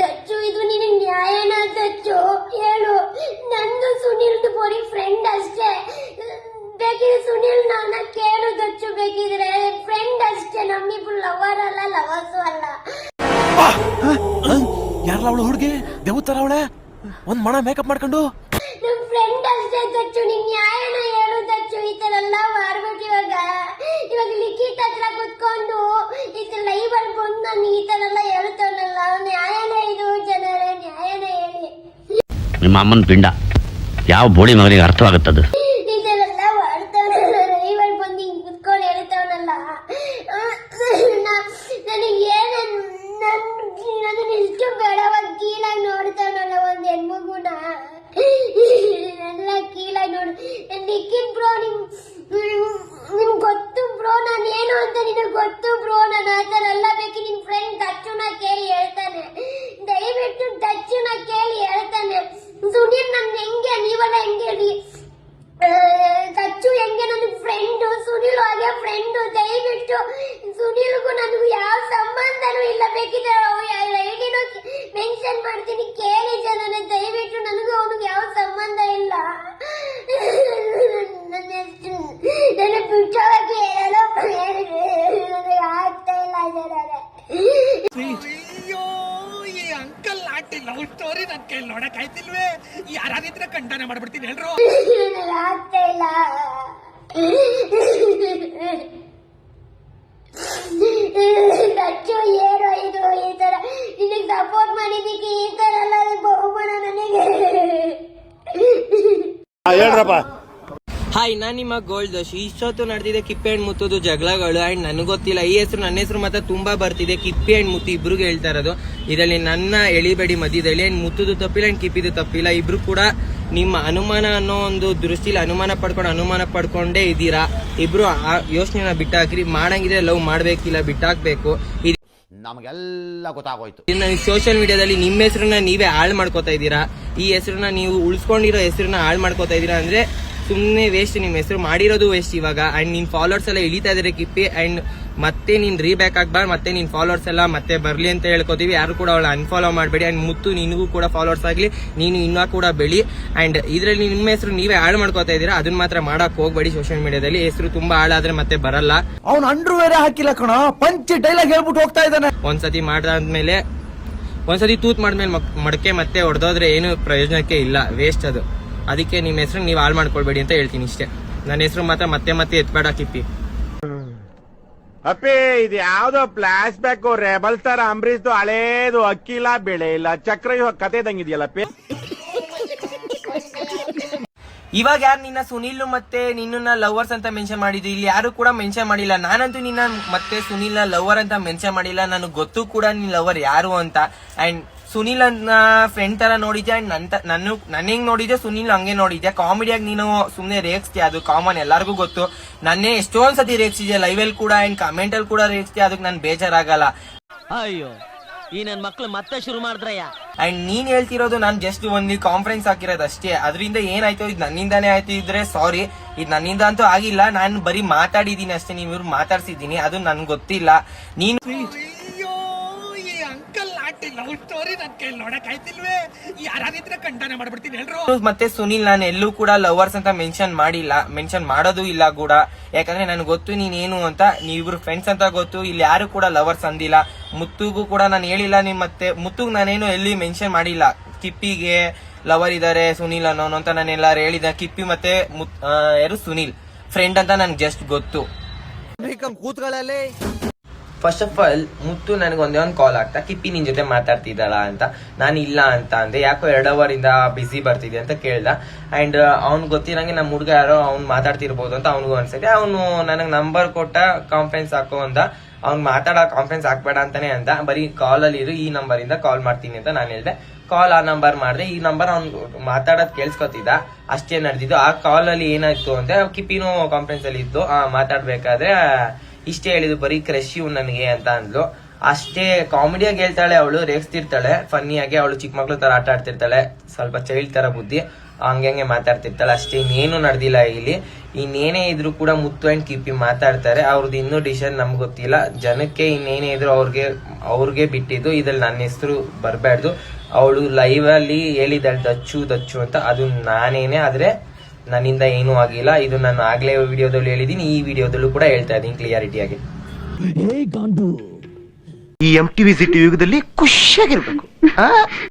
ದಚ್ಚು ಇದು ನಿನಗೆ ನ್ಯಾಯನ ದಚ್ಚು? ಹೇಳು. ನಂದು ಸುನಿಲ್ದು ಬರೀ ಫ್ರೆಂಡ್ ಅಷ್ಟೇ. ಬೇಕಿದ್ರೆ ಸುನಿಲ್ ನನ್ನ ಕೇಳು ದಚ್ಚು, ಬೇಕಿದ್ರೆ ಫ್ರೆಂಡ್ ಅಷ್ಟೇ. ನಮ್ಮಿಬ್ರು ಲವರ್ ಅಲ್ಲ, ಲವರ್ಸು ಅಲ್ಲ. ಯಾರಲ್ಲ ಅವಳು ಹುಡುಗಿ? ದೇವತರ ಅವಳೆ ಒಂದ್ ಮಣ ಮೇಕಪ್ ಮಾಡ್ಕೊಂಡು. ನಮ್ ಫ್ರೆಂಡ್ ಅಷ್ಟೇ ದಚ್ಚು, ನಿನ್ ನ್ಯಾಯನ ಹೇಳು ದಚ್ಚು. ಈ ತರ ಎಲ್ಲ ಮಾಡ್ಬಿಟ್ಟು ಇವಾಗ ಲಿಖಿತ್ ಹತ್ರ ಕುತ್ಕೊಂಡು ಈ ತರ ಲೈವ್ ಅಲ್ಲಿ ಬಂದು ನಾನು ಈ ತರ ಎಲ್ಲ ಹೇಳ್ತಾನಲ್ಲ, ನ್ಯಾಯನ ಇದು ಜನರೇ, ನ್ಯಾಯನ ಹೇಳಿ. ನಿಮ್ಮ ಅಮ್ಮನ ಪಿಂಡ ಯಾವ ಬೋಳಿ ಮಗನಿಗೆ ಅರ್ಥವಾಗುತ್ತದು? ಈ ತರ ಎಲ್ಲ ಮಾಡ್ತಾವನಲ್ಲ, ಲೈವ್ ಅಲ್ಲಿ ಬಂದು ಹಿಂಗ್ ಕುತ್ಕೊಂಡು ಹೇಳ್ತಾವನಲ್ಲ. ನನಗೆ ನನ್ನ ಇಷ್ಟು ಬೇಡವಾಗ ಕೀಳಾಗಿ ನೋಡ್ತಾವನಲ್ಲ ಒಂದ್ ಹೆಣ್ಮಗುನ, ಎಲ್ಲ ಕೀಳಾಗಿ ನೋಡು. ಲಿಖಿತ್ ಬ್ರೋ, ನಿಮ್ಗೆ ಗೊತ್ತು ಬ್ರೋ ನಾನು ಏನು ಅಂತ ನಿನಗೆ ಗೊತ್ತು ಬ್ರೋ. ನಾನು ಆ ಥರ ಎಲ್ಲ ಬೇಕು. ನಿನ್ ಫ್ರೆಂಡ್ ದಚ್ಚುನ ಕೇಳಿ ಹೇಳ್ತಾನೆ, ದಯವಿಟ್ಟು ದಚ್ಚುನ ಕೇಳಿ ಹೇಳ್ತಾನೆ. ಸುನೀಲ್ ನನ್ನ ಹೆಂಗೆ, ನೀವೆಲ್ಲ ಹೆಂಗೆ ಹೇಳಿ. ದಚ್ಚು ಹೆಂಗೆ ನನ್ನ ಫ್ರೆಂಡು, ಸುನೀಲ್ ಹಾಗೆ ಫ್ರೆಂಡು. ದಯವಿಟ್ಟು ಸುನೀಲ್ಗೂ ನನಗೂ ಯಾವ ಸಂಬಂಧನೂ ಇಲ್ಲ. ಬೇಕಿದ್ರೆ ಐಡಿನೂ ಮೆನ್ಷನ್ ಮಾಡ್ತೀನಿ, ಕೇಳಿ ಜನನೇ. ದಯವಿಟ್ಟು ನನಗೂ ಅವನಿಗೆ ಯಾವ ಸಂಬಂಧ ಇಲ್ಲ. ನನ್ನ ಬಿಟ್ಟೋಗಿ ಹೇಳಲು ನನಗೆ ಆಗ್ತಾ ಇಲ್ಲ ಜನರೇ. ಅಯ್ಯೋ, ಈ ಅಂಕಲ್ ಆಂಟಿ ಲವ್ ಸ್ಟೋರಿ ನನ್ ಕೈಲಿ ನೋಡಕ್ ಆಯ್ತಿಲ್ವೇ? ಯಾರಾದಿದ್ರೆ ಖಂಡನೆ ಮಾಡ್ಬಿಡ್ತೀನಿ ಹೇಳ್ರು. ನನಗೆ ಆಗ್ತಾ ಇಲ್ಲ. ದಚ್ಚು ಏನೋ ಇದು, ಈ ತರ ನಿನಗೆ ಸಪೋರ್ಟ್ ಮಾಡಿದ್ದಕ್ಕೆ ಈ ತರ ಎಲ್ಲ ಬಹುಮಾನ ನನಗೆ. ಹೇಳ್ರಪ್ಪ. ಹಾಯ್, ನಾನು ನಿಮ್ಮ ಗೋಲ್ಡ್ ದೋಷಿ. ಇಷ್ಟೊತ್ತು ನಡೆದಿದೆ ಕಿಪ್ಪೆ ಅಂಡ್ ಮುತ್ತದು ಜಗಳಗಳು. ಅಂಡ್ ನನಗೆ ಗೊತ್ತಿಲ್ಲ, ಈ ಹೆಸರು ನನ್ನ ಹೆಸರು ಮಾತ್ರ ತುಂಬಾ ಬರ್ತಿದೆ. ಕಿಪ್ಪೆ ಅಂಡ್ ಮುತ್ತು ಇಬ್ರಿಗೆ ಹೇಳ್ತಾ ಇರೋದು. ಇದರಲ್ಲಿ ನನ್ನ ಎಳಿಬೇಡಿ ಮಧ್ಯದಲ್ಲಿ. ಅಂಡ್ ಮುತ್ತದು ತಪ್ಪಿಲ್ಲ ಅಂಡ್ ಕಿಪ್ಪಿದು ತಪ್ಪಿಲ್ಲ. ಇಬ್ರು ಕೂಡ ನಿಮ್ಮ ಅನುಮಾನ ಅನ್ನೋ ಒಂದು ದೃಷ್ಟಿಲಿ ಅನುಮಾನ ಪಡ್ಕೊಂಡೇ ಇದ್ದೀರಾ. ಇಬ್ರು ಆ ಯೋಚನೆನ ಬಿಟ್ಟಾಕ್ರಿ. ಮಾಡಂಗಿದ್ರೆ ಲವ್ ಮಾಡ್ಬೇಕಿಲ್ಲ, ಬಿಟ್ಟಾಕ್ಬೇಕು. ನಮಗೆಲ್ಲ ಗೊತ್ತಾಗೋಯ್ತು. ಇದನ್ನ ಸೋಷಿಯಲ್ ಮೀಡಿಯಾದಲ್ಲಿ ನಿಮ್ಮ ಹೆಸರನ್ನ ನೀವೇ ಹಾಳು ಮಾಡ್ಕೋತಾ ಇದ್ದೀರಾ. ಈ ಹೆಸರನ್ನ ನೀವು ಉಳಿಸ್ಕೊಂಡಿರೋ ಹೆಸರನ್ನ ಹಾಳು ಮಾಡ್ಕೋತಾ ಇದ್ದೀರಾ ಅಂದ್ರೆ ಸುಮ್ಮನೆ ವೇಸ್ಟ್. ನಿಮ್ ಹೆಸರು ಮಾಡಿರೋದು ವೇಸ್ಟ್ ಇವಾಗ. ಅಂಡ್ ನಿನ್ ಫಾಲೋವರ್ಸ್ ಎಲ್ಲ ಇಳಿತಾ ಇದಾರೆ ಕಿಪ್ಪಿ. ಅಂಡ್ ಮತ್ತೆ ನೀನ್ ರೀಬ್ಯಾಕ್ ಆಗ್ಬಾರ್ದು. ಮತ್ತೆ ನಿನ್ ಫಾಲೋವರ್ಸ್ ಎಲ್ಲ ಮತ್ತೆ ಬರ್ಲಿ ಅಂತ ಹೇಳ್ಕೊತೀವಿ. ಯಾರು ಕೂಡ ಅವಳ ಅನ್ಫಾಲೋ ಮಾಡಬೇಡಿ. ಅಂಡ್ ಮುತ್ತು ನಿನಗೂ ಕೂಡ ಫಾಲೋವರ್ಸ್ ಆಗ್ಲಿ, ನೀನು ಇನ್ನೂ ಕೂಡ ಬೆಳಿ. ಅಂಡ್ ಇದ್ರಲ್ಲಿ ನಿಮ್ಮ ಹೆಸರು ನೀವೇ ಹಾಳು ಮಾಡ್ಕೋತಾ ಇದೀರಾ. ಅದನ್ನ ಮಾತ್ರ ಮಾಡಕ್ ಹೋಗ್ಬೇಡಿ. ಸೋಷಿಯಲ್ ಮೀಡಿಯಾದಲ್ಲಿ ಹೆಸರು ತುಂಬಾ ಹಾಳಾದ್ರೆ ಮತ್ತೆ ಬರಲ್ಲ. ಅವ್ನು ಅಂಡ್ರೂ ಬೇರೆ ಹಾಕಿಲ್ಲ ಕಣ, ಪಂಚ್ ಡೈಲಾಗ್ ಹೇಳ್ಬಿಟ್ಟು ಹೋಗ್ತಾ ಇದ್ದಾನೆ. ಒಂದ್ಸತಿ ಮಾಡಾದ್ಮೇಲೆ, ಒಂದ್ಸತಿ ತೂತ್ ಮಾಡ್ಮೇಲೆ ಮಡಕೆ ಮತ್ತೆ ಹೊಡೆದೋದ್ರೆ ಏನು ಪ್ರಯೋಜನಕ್ಕೆ ಇಲ್ಲ, ವೇಸ್ಟ್ ಅದು. ಅದಕ್ಕೆ ನಿಮ್ಮ ಹೆಸರು ನೀವು ಹಾಳು ಮಾಡ್ಕೊಳ್ಬೇಡಿ ಅಂತ ಹೇಳ್ತೀನಿ ಇಷ್ಟೇ. ನನ್ನ ಹೆಸರು ಮಾತ್ರ ಮತ್ತೆ ಎತ್ಬೇಡ ಕಿಪ್ಪಿ. ಅಪ್ಪಿ, ಇದು ಯಾವ್ದೋ ಫ್ಲಾಶ್ ಬ್ಯಾಕ್ ರೆಬಲ್ ತರ ಅಂಬರೀಶ್ದು ಹಳೇದು. ಅಕ್ಕಿಲ್ಲ, ಬೆಳೆ ಇಲ್ಲ, ಚಕ್ರ ಕತೆ ಇದ್ದಂಗಿದೆಯಲ್ಲ ಅಪ್ಪಿ. ಇವಾಗ ಯಾರು ನಿನ್ನ ಸುನಿಲ್ ಮತ್ತೆ ನಿನ್ನ ಲವರ್ಸ್ ಅಂತ ಮೆನ್ಷನ್ ಮಾಡಿದ್ರು? ಇಲ್ಲಿ ಯಾರು ಕೂಡ ಮೆನ್ಷನ್ ಮಾಡಿಲ್ಲ. ನಾನಂತೂ ನಿನ್ನ ಮತ್ತೆ ಸುನಿಲ್ ನ ಲವರ್ ಅಂತ ಮೆನ್ಷನ್ ಮಾಡಿಲ್ಲ. ನನಗೆ ಗೊತ್ತು ಕೂಡ ನಿನ್ ಲವರ್ ಯಾರು ಅಂತ. ಅಂಡ್ ಸುನಿಲ್ ಅನ್ನ ಫ್ರೆಂಡ್ ತರ ನೋಡಿದ್ಯಾ. ಅಂಡ್ ನನ್ನ ಹೆಂಗ್ ನೋಡಿದ್ಯಾ ಸುನಿಲ್ ಹಂಗೆ ನೋಡಿದ್ಯಾ. ಕಾಮಿಡಿಯಾಗಿ ನೀನು ಸುಮ್ನೆ ರೇಗಿಸ್ತೀಯ, ಅದು ಕಾಮನ್, ಎಲ್ಲರಿಗೂ ಗೊತ್ತು. ನನ್ನೇ ಎಷ್ಟೊಂದ್ ಸತಿ ರೇಗಿಸಿದ್ಯಾ, ಲೈವ್ ಅಲ್ಲಿ ಕೂಡ ಅಂಡ್ ಕಮೆಂಟ್ ಅಲ್ಲಿ ಕೂಡ ರೇಗಿಸ್ತೀಯ. ಅದಕ್ಕೆ ನನ್ ಬೇಜಾರಾಗಲ್ಲ. ಅಯ್ಯೋ, ಈ ನನ್ ಮಕ್ಳು ಮತ್ತೆ ಶುರು ಮಾಡಿದ್ರಯ್ಯ. ಅಂಡ್ ನೀನ್ ಹೇಳ್ತಿರೋದು ನಾನ್ ಜಸ್ಟ್ ಒಂದು ಕಾನ್ಫರೆನ್ಸ್ ಹಾಕಿರೋದು ಅಷ್ಟೇ. ಅದರಿಂದ ಏನಾಯ್ತು, ಇದು ನನ್ನಿಂದಾನೇ ಆಯ್ತು ಇದ್ರೆ ಸಾರಿ. ಇದು ನನ್ನಿಂದ ಅಂತೂ ಆಗಿಲ್ಲ. ನಾನು ಬರೀ ಮಾತಾಡಿದೀನಿ ಅಷ್ಟೇ, ನೀವು ಮಾತಾಡ್ಸಿದ್ದೀನಿ, ಅದು ನನ್ಗೆ ಗೊತ್ತಿಲ್ಲ. ನೀನು ಅಯ್ಯೋ, ಈ ಅಂಕಲ್ ಆಂಟಿ ಲವ್ ಸ್ಟೋರಿ ನನ್ ಕೈಲಿ ನೋಡಕ್ ಆಯ್ತಿಲ್ವೇ? ಯಾರಾದಿದ್ರೆ ಖಂಡನೆ ಮಾಡ್ಬಿಡ್ತೀನಿ ಹೇಳ್ರು. ಮತ್ತೆ ಸುನಿಲ್ ನಾನು ಎಲ್ಲೂ ಕೂಡ ಲವರ್ಸ್ ಅಂತ ಮೆನ್ಷನ್ ಮಾಡಿಲ್ಲ, ಮೆನ್ಷನ್ ಮಾಡೋದು ಇಲ್ಲ ಕೂಡ. ಯಾಕಂದ್ರೆ ನನಗೆ ಗೊತ್ತು ನೀನೇನು ಅಂತ. ನೀವಿಬ್ರು ಫ್ರೆಂಡ್ಸ್ ಅಂತ ಗೊತ್ತು. ಇಲ್ಲಿ ಯಾರು ಕೂಡ ಲವರ್ಸ್ ಅಂದಿಲ್ಲ. ಮುತ್ತುಗೂ ಕೂಡ ನಾನು ಹೇಳಿಲ್ಲ. ಮತ್ತೆ ಮುತ್ತುಗ್ ನಾನೇನು ಎಲ್ಲಿ ಮೆನ್ಷನ್ ಮಾಡಿಲ್ಲ. ಕಿಪ್ಪಿಗೆ ಲವರ್ ಇದಾರೆ ಸುನಿಲ್ ಅನ್ನೋನು ಅಂತ ನಾನೆಲ್ಲಾರು ಹೇಳಿದ. ಕಿಪ್ಪಿ ಮತ್ತೆ ಯಾರು ಸುನಿಲ್ ಫ್ರೆಂಡ್ ಅಂತ ನನ್ಗೆ ಜಸ್ಟ್ ಗೊತ್ತು. ಫಸ್ಟ್ ಆಫ್ ಆಲ್ ಮುತ್ತು ನನಗೆ ಒಂದೇ ಒಂದು ಕಾಲ್ ಆಗ್ತಾ, ಕಿಪ್ಪಿ ನಿನ್ ಜೊತೆ ಮಾತಾಡ್ತಿದ್ದಾಳ ಅಂತ. ನಾನು ಇಲ್ಲ ಅಂತ ಅಂದೆ. ಯಾಕೋ 2 ಅವರ್ ಇಂದ ಬಿಸಿ ಬರ್ತಿದೆ ಅಂತ ಕೇಳ್ದ. ಅಂಡ್ ಅವ್ನ್ ಗೊತ್ತಿರಂಗೆ ನಮ್ಮ ಹುಡುಗ ಯಾರೋ ಅವ್ನು ಮಾತಾಡ್ತಿರ್ಬೋದು ಅಂತ ಅವ್ನಿಗೂ ಅನ್ಸೈತೆ. ಅವನು ನನಗೆ ನಂಬರ್ ಕೊಟ್ಟ, ಕಾನ್ಫರೆನ್ಸ್ ಹಾಕೋ ಅಂದ. ಅವ್ನ್ ಮಾತಾಡೋ ಕಾನ್ಫರೆನ್ಸ್ ಹಾಕ್ಬೇಡ ಅಂತಾನೆ ಅಂದ. ಬರೀ ಕಾಲ್ ಅಲ್ಲಿ ಇರು, ಈ ನಂಬರ್ ಇಂದ ಕಾಲ್ ಮಾಡ್ತೀನಿ ಅಂತ ನಾನು ಹೇಳ್ದೆ. ಕಾಲ್ ಆ ನಂಬರ್ ಮಾಡಿದೆ. ಈ ನಂಬರ್ ಅವ್ನು ಮಾತಾಡೋದ್ ಕೇಳಿಸ್ಕೊತಿದ್ದ. ಅಷ್ಟೇ ನಡೆದಿದ್ದು. ಆ ಕಾಲ್ ಅಲ್ಲಿ ಏನಾಯ್ತು ಅಂದ್ರೆ ಕಿಪ್ಪಿನೂ ಕಾನ್ಫರೆನ್ಸ್ ಅಲ್ಲಿ ಇದ್ದು ಮಾತಾಡ್ಬೇಕಾದ್ರೆ ಇಷ್ಟೇ ಹೇಳಿದ್ರು, ಬರೀ ಕ್ರಶ್ ಇವ್ ನನಗೆ ಅಂತ ಅಂದ್ಲು. ಅಷ್ಟೇ ಕಾಮಿಡಿಯಾಗಿ ಹೇಳ್ತಾಳೆ ಅವಳು, ರೇಗಿಸ್ತಿರ್ತಾಳೆ ಫನ್ನಿಯಾಗಿ. ಅವಳು ಚಿಕ್ಕ ಮಕ್ಳು ತರ ಆಟ ಆಡ್ತಿರ್ತಾಳೆ, ಸ್ವಲ್ಪ ಚೈಲ್ಡ್ ತರ ಬುದ್ಧಿ. ಹಂಗೆ ಮಾತಾಡ್ತಿರ್ತಾಳೆ ಅಷ್ಟೇ, ಇನ್ನೇನು ನಡೆದಿಲ್ಲ ಇಲ್ಲಿ. ಇನ್ನೇನೇ ಇದ್ರು ಕೂಡ ಮುತ್ತು ಅಂಡ್ ಕಿಪ್ಪಿ ಮಾತಾಡ್ತಾರೆ. ಅವ್ರದ್ದು ಇನ್ನೂ ಡಿಸಿಷನ್ ನಮ್ಗೆ ಗೊತ್ತಿಲ್ಲ. ಜನಕ್ಕೆ ಇನ್ನೇನೇ ಇದ್ರು ಅವ್ರಿಗೆ ಬಿಟ್ಟಿದ್ದು. ಇದ್ರಲ್ಲಿ ನನ್ನ ಹೆಸರು ಬರಬಾರ್ದು. ಅವಳು ಲೈವ್ ಅಲ್ಲಿ ಹೇಳಿದಾಳೆ ದಚ್ಚು ಅಂತ, ಅದು ನಾನೇನೆ, ಆದ್ರೆ ನನ್ನಿಂದ ಏನೂ ಆಗಿಲ್ಲ. ಇದು ನಾನು ಆಗ್ಲೇ ವಿಡಿಯೋದಲ್ಲಿ ಹೇಳಿದೀನಿ, ಈ ವಿಡಿಯೋದಲ್ಲೂ ಕೂಡ ಹೇಳ್ತಾ ಇದ್ದೀನಿ ಕ್ಲಿಯಾರಿಟಿಯಾಗಿ. ಈ MTV ಸಿಟಿ ಯುಗದಲ್ಲಿ ಖುಷಿಯಾಗಿರ್ಬೇಕು.